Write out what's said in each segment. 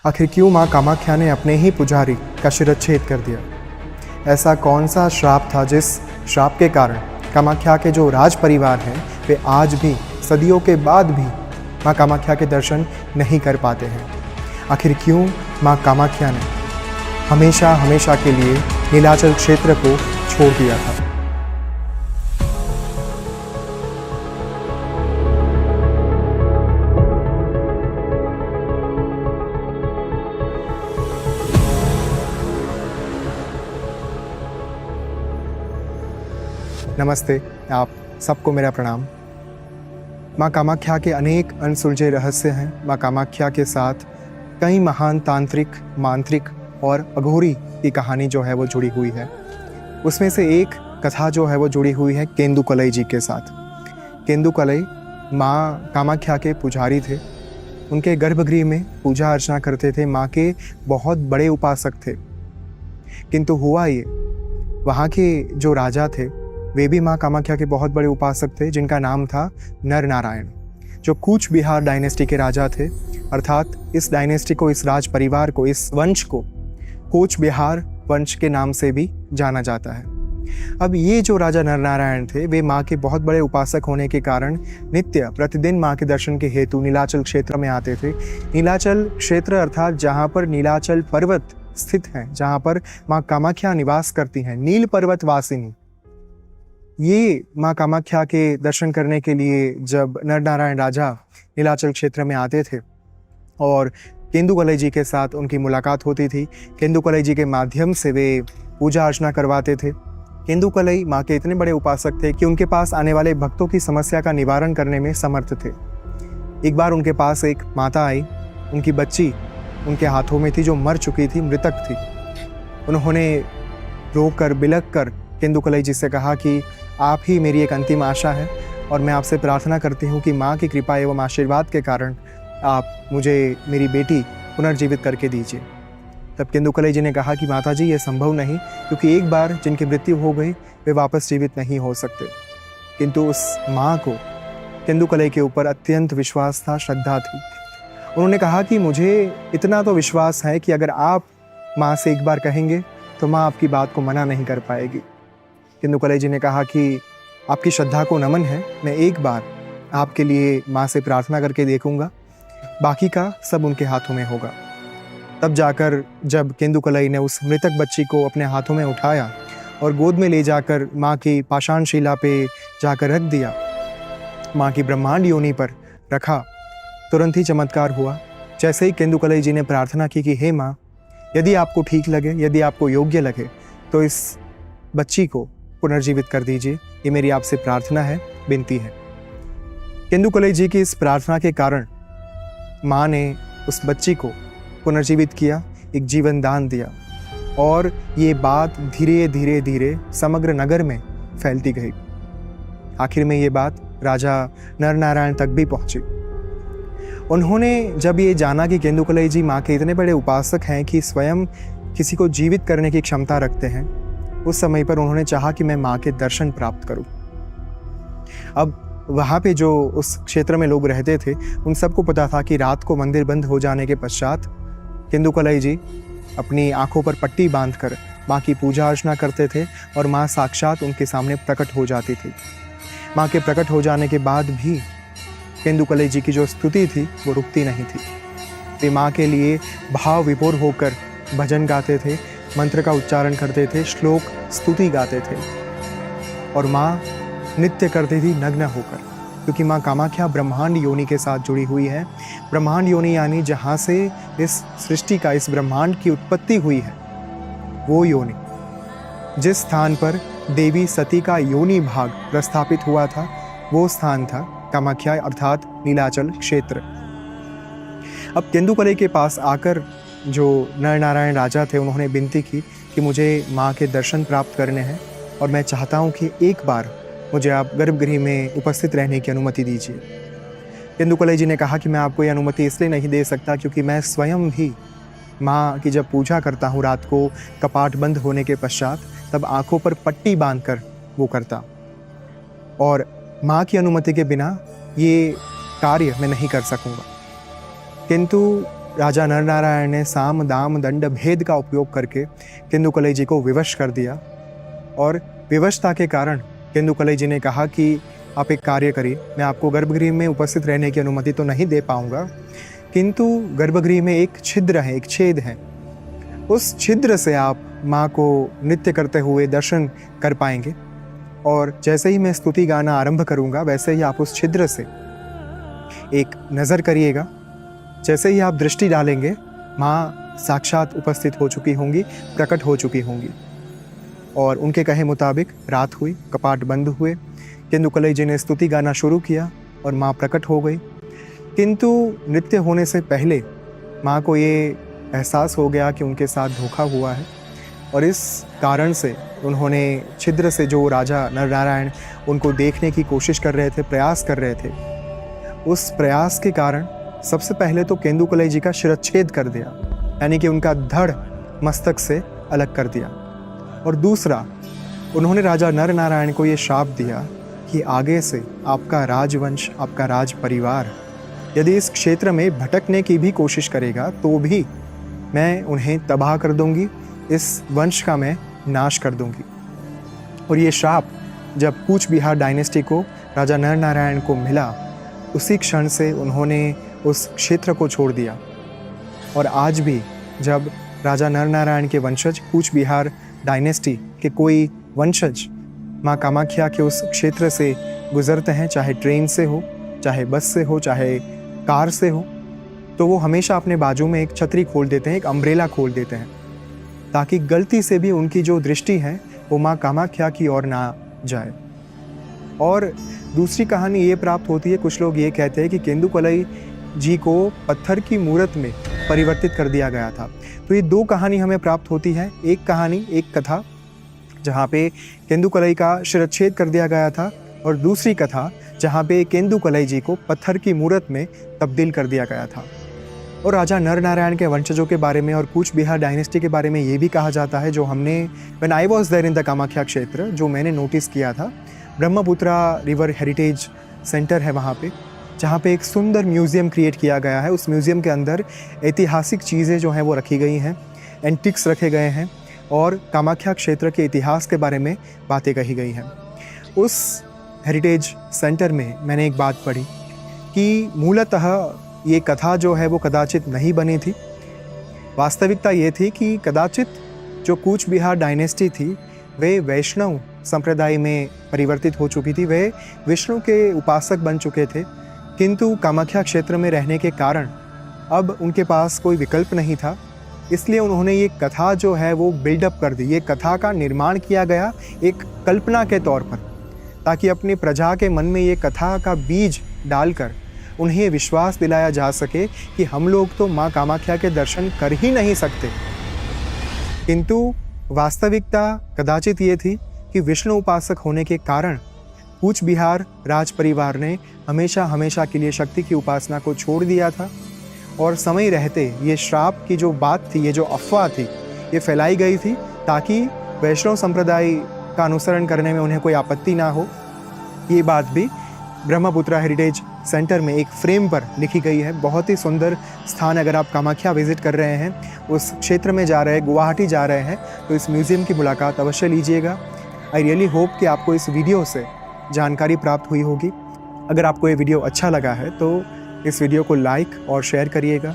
आखिर क्यों माँ कामाख्या ने अपने ही पुजारी का शिरच्छेद कर दिया? ऐसा कौन सा श्राप था जिस श्राप के कारण कामाख्या के जो राज परिवार हैं वे आज भी सदियों के बाद भी माँ कामाख्या के दर्शन नहीं कर पाते हैं? आखिर क्यों माँ कामाख्या ने हमेशा हमेशा के लिए नीलाचल क्षेत्र को छोड़ दिया था? नमस्ते, आप सबको मेरा प्रणाम। माँ कामाख्या के अनेक अनसुलझे रहस्य हैं। माँ कामाख्या के साथ कई महान तांत्रिक, मांत्रिक और अघोरी की कहानी जो है वो जुड़ी हुई है। उसमें से एक कथा जो है वो जुड़ी हुई है केंदुकलई जी के साथ। केंदुकलई माँ कामाख्या के पुजारी थे। उनके गर्भगृह में पूजा अर्चना करते थे, माँ के बहुत बड़े उपासक थे। किंतु हुआ ये, वहाँ के जो राजा थे वे भी माँ कामाख्या के बहुत बड़े उपासक थे, जिनका नाम था नर नारायण, जो कूच बिहार डायनेस्टी के राजा थे। अर्थात इस डायनेस्टी को, इस राज परिवार को, इस वंश को कूच बिहार वंश के नाम से भी जाना जाता है। अब ये जो राजा नर नारायण थे वे माँ के बहुत बड़े उपासक होने के कारण नित्य प्रतिदिन माँ के दर्शन के हेतु नीलाचल क्षेत्र में आते थे। नीलाचल क्षेत्र अर्थात जहाँ पर नीलाचल पर्वत स्थित हैं, जहाँ पर माँ कामाख्या निवास करती हैं, नील पर्वत वासिनी। ये माँ कामाख्या के दर्शन करने के लिए जब नर नारायण राजा नीलाचल क्षेत्र में आते थे और केंदुकलई जी के साथ उनकी मुलाकात होती थी, केंदुकलई जी के माध्यम से वे पूजा अर्चना करवाते थे। केंदुकलई माँ के इतने बड़े उपासक थे कि उनके पास आने वाले भक्तों की समस्या का निवारण करने में समर्थ थे। एक बार उनके पास एक माता आई, उनकी बच्ची उनके हाथों में थी जो मर चुकी थी, मृतक थी। उन्होंने रो कर बिलख कर केंदुकलई जी से कहा कि आप ही मेरी एक अंतिम आशा है और मैं आपसे प्रार्थना करती हूँ कि माँ की कृपा एवं आशीर्वाद के कारण आप मुझे मेरी बेटी पुनर्जीवित करके दीजिए। तब केंदुकलई जी ने कहा कि माता जी ये संभव नहीं, क्योंकि एक बार जिनकी मृत्यु हो गई वे वापस जीवित नहीं हो सकते। किंतु उस माँ को केंदुकलई के ऊपर अत्यंत विश्वास था, श्रद्धा थी। उन्होंने कहा कि मुझे इतना तो विश्वास है कि अगर आप माँ से एक बार कहेंगे तो माँ आपकी बात को मना नहीं कर पाएगी। केंदुकलई जी ने कहा कि आपकी श्रद्धा को नमन है, मैं एक बार आपके लिए माँ से प्रार्थना करके देखूंगा, बाकी का सब उनके हाथों में होगा। तब जाकर जब केंदुकलई ने उस मृतक बच्ची को अपने हाथों में उठाया और गोद में ले जाकर माँ की पाषाण शिला पे जाकर रख दिया, माँ की ब्रह्मांड योनि पर रखा, तुरंत ही चमत्कार हुआ। जैसे ही केंदुकलई जी ने प्रार्थना की कि हे माँ, यदि आपको ठीक लगे, यदि आपको योग्य लगे तो इस बच्ची को पुनर्जीवित कर दीजिए, ये मेरी आपसे प्रार्थना है, विनती है। केंदुकलई जी की इस प्रार्थना के कारण माँ ने उस बच्ची को पुनर्जीवित किया, एक जीवन दान दिया और ये बात धीरे धीरे धीरे समग्र नगर में फैलती गई। आखिर में ये बात राजा नर नारायण तक भी पहुंची। उन्होंने जब ये जाना कि केंदुकलई जी माँ के इतने बड़े उपासक हैं कि स्वयं किसी को जीवित करने की क्षमता रखते हैं, उस समय पर उन्होंने चाहा कि मैं माँ के दर्शन प्राप्त करूं। अब वहाँ पे जो उस क्षेत्र में लोग रहते थे उन सबको पता था कि रात को मंदिर बंद हो जाने के पश्चात केंदुकलई जी अपनी आंखों पर पट्टी बांधकर माँ की पूजा अर्चना करते थे और माँ साक्षात उनके सामने प्रकट हो जाती थी। माँ के प्रकट हो जाने के बाद भी केंदुकलई जी की जो स्तुति थी वो रुकती नहीं थी। वे माँ के लिए भाव विभोर होकर भजन गाते थे, मंत्र का उच्चारण करते थे, श्लोक स्तुति गाते थे और माँ नृत्य करती थी नग्न होकर, क्योंकि माँ कामाख्या ब्रह्मांड योनि के साथ जुड़ी हुई है। ब्रह्मांड योनि यानी जहाँ से इस सृष्टि का, इस ब्रह्मांड की उत्पत्ति हुई है, वो योनि, जिस स्थान पर देवी सती का योनि भाग प्रस्थापित हुआ था वो स्थान था कामाख्या अर्थात नीलाचल क्षेत्र। अब केंदुकलई के पास आकर जो नर नारायण राजा थे उन्होंने विनती की कि मुझे माँ के दर्शन प्राप्त करने हैं और मैं चाहता हूँ कि एक बार मुझे आप गर्भगृह में उपस्थित रहने की अनुमति दीजिए। केंदुकलई जी ने कहा कि मैं आपको ये अनुमति इसलिए नहीं दे सकता क्योंकि मैं स्वयं भी माँ की जब पूजा करता हूँ रात को कपाट बंद होने के पश्चात, तब आंखों पर पट्टी बांधकर वो करता, और माँ की अनुमति के बिना ये कार्य मैं नहीं कर सकूँगा। किंतु राजा नरनारायण ने साम दाम दंड भेद का उपयोग करके केंदुकलई जी को विवश कर दिया। और विवशता के कारण केंदुकलई जी ने कहा कि आप एक कार्य करिए, मैं आपको गर्भगृह में उपस्थित रहने की अनुमति तो नहीं दे पाऊंगा, किंतु गर्भगृह में एक छिद्र है, एक छेद है, उस छिद्र से आप माँ को नृत्य करते हुए दर्शन कर पाएंगे। और जैसे ही मैं स्तुति गाना आरंभ करूंगा वैसे ही आप उस छिद्र से एक नज़र करिएगा। जैसे ही आप दृष्टि डालेंगे माँ साक्षात उपस्थित हो चुकी होंगी, प्रकट हो चुकी होंगी। और उनके कहे मुताबिक रात हुई, कपाट बंद हुए, केंदुकलई जी ने स्तुति गाना शुरू किया और माँ प्रकट हो गई। किंतु नृत्य होने से पहले माँ को ये एहसास हो गया कि उनके साथ धोखा हुआ है, और इस कारण से उन्होंने छिद्र से जो राजा नरनारायण उनको देखने की कोशिश कर रहे थे, प्रयास कर रहे थे, उस प्रयास के कारण सबसे पहले तो केंदुकलई जी का शिरच्छेद कर दिया, यानी कि उनका धड़ मस्तक से अलग कर दिया। और दूसरा, उन्होंने राजा नरनारायण को ये श्राप दिया कि आगे से आपका राजवंश, आपका राज परिवार यदि इस क्षेत्र में भटकने की भी कोशिश करेगा तो भी मैं उन्हें तबाह कर दूंगी, इस वंश का मैं नाश कर दूंगी। और ये श्राप जब कूच बिहार डायनेस्टी को राजा नरनारायण को मिला, उसी क्षण से उन्होंने उस क्षेत्र को छोड़ दिया। और आज भी जब राजा नरनारायण के वंशज, कूच बिहार डायनेस्टी के कोई वंशज माँ कामाख्या के उस क्षेत्र से गुजरते हैं, चाहे ट्रेन से हो, चाहे बस से हो, चाहे कार से हो, तो वो हमेशा अपने बाजू में एक छतरी खोल देते हैं, एक अम्ब्रेला खोल देते हैं, ताकि गलती से भी उनकी जो दृष्टि है वो माँ कामाख्या की ओर ना जाए। और दूसरी कहानी ये प्राप्त होती है, कुछ लोग ये कहते हैं कि केंदुकलई जी को पत्थर की मूर्त में परिवर्तित कर दिया गया था। तो ये दो कहानी हमें प्राप्त होती है, एक कहानी, एक कथा जहाँ पे केंदुकलई का शिरच्छेद कर दिया गया था, और दूसरी कथा जहाँ पे केंदुकलई जी को पत्थर की मूर्त में तब्दील कर दिया गया था। और राजा नरनारायण के वंशजों के बारे में और कूच बिहार डायनेस्टी के बारे में ये भी कहा जाता है, जो हमने when I was there in the Kamakhya क्षेत्र, जो मैंने नोटिस किया था, ब्रह्मपुत्रा रिवर हेरिटेज सेंटर है वहाँ पे, जहाँ पे एक सुंदर म्यूज़ियम क्रिएट किया गया है। उस म्यूज़ियम के अंदर ऐतिहासिक चीज़ें जो हैं वो रखी गई हैं, एंटिक्स रखे गए हैं, और कामाख्या क्षेत्र के इतिहास के बारे में बातें कही गई हैं। उस हेरिटेज सेंटर में मैंने एक बात पढ़ी कि मूलतः ये कथा जो है वो कदाचित नहीं बनी थी। वास्तविकता ये थी कि कदाचित जो कूच बिहार डायनेस्टी थी वे वैष्णव संप्रदाय में परिवर्तित हो चुकी थी, वे विष्णु के उपासक बन चुके थे, किंतु कामाख्या क्षेत्र में रहने के कारण अब उनके पास कोई विकल्प नहीं था, इसलिए उन्होंने ये कथा जो है वो बिल्डअप कर दी। ये कथा का निर्माण किया गया एक कल्पना के तौर पर, ताकि अपनी प्रजा के मन में ये कथा का बीज डालकर उन्हें विश्वास दिलाया जा सके कि हम लोग तो माँ कामाख्या के दर्शन कर ही नहीं सकते। किंतु वास्तविकता कदाचित ये थी कि विष्णु उपासक होने के कारण कूच बिहार राज परिवार ने हमेशा हमेशा के लिए शक्ति की उपासना को छोड़ दिया था, और समय रहते ये श्राप की जो बात थी, ये जो अफवाह थी, ये फैलाई गई थी ताकि वैष्णव संप्रदाय का अनुसरण करने में उन्हें कोई आपत्ति ना हो। ये बात भी ब्रह्मपुत्रा हेरिटेज सेंटर में एक फ्रेम पर लिखी गई है। बहुत ही सुंदर स्थान। अगर आप कामाख्या विजिट कर रहे हैं, उस क्षेत्र में जा रहे हैं, गुवाहाटी जा रहे हैं, तो इस म्यूज़ियम की मुलाकात अवश्य लीजिएगा। आई रियली होप कि आपको इस वीडियो से जानकारी प्राप्त हुई होगी। अगर आपको ये वीडियो अच्छा लगा है तो इस वीडियो को लाइक और शेयर करिएगा,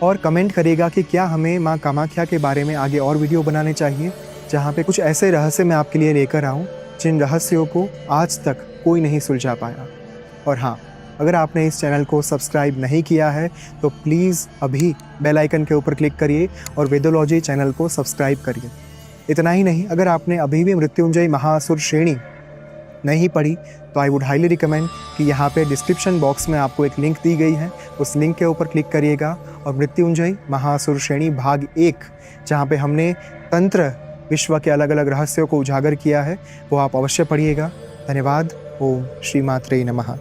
और कमेंट करिएगा कि क्या हमें माँ कामाख्या के बारे में आगे और वीडियो बनाने चाहिए, जहाँ पे कुछ ऐसे रहस्य मैं आपके लिए लेकर आऊँ जिन रहस्यों को आज तक कोई नहीं सुलझा पाया। और हाँ, अगर आपने इस चैनल को सब्सक्राइब नहीं किया है तो प्लीज़ अभी बेल आइकन के ऊपर क्लिक करिए और वेदोलॉजी चैनल को सब्सक्राइब करिए। इतना ही नहीं, अगर आपने अभी भी मृत्युंजय महाअसुर श्रेणी नहीं पढ़ी तो आई वुड हाईली रिकमेंड कि यहाँ पे डिस्क्रिप्शन बॉक्स में आपको एक लिंक दी गई है, उस लिंक के ऊपर क्लिक करिएगा और मृत्युंजय महाअसुर श्रेणी भाग 1, जहाँ पे हमने तंत्र विश्व के अलग अलग रहस्यों को उजागर किया है, वो आप अवश्य पढ़िएगा। धन्यवाद। ओम श्री मात्रे नमः।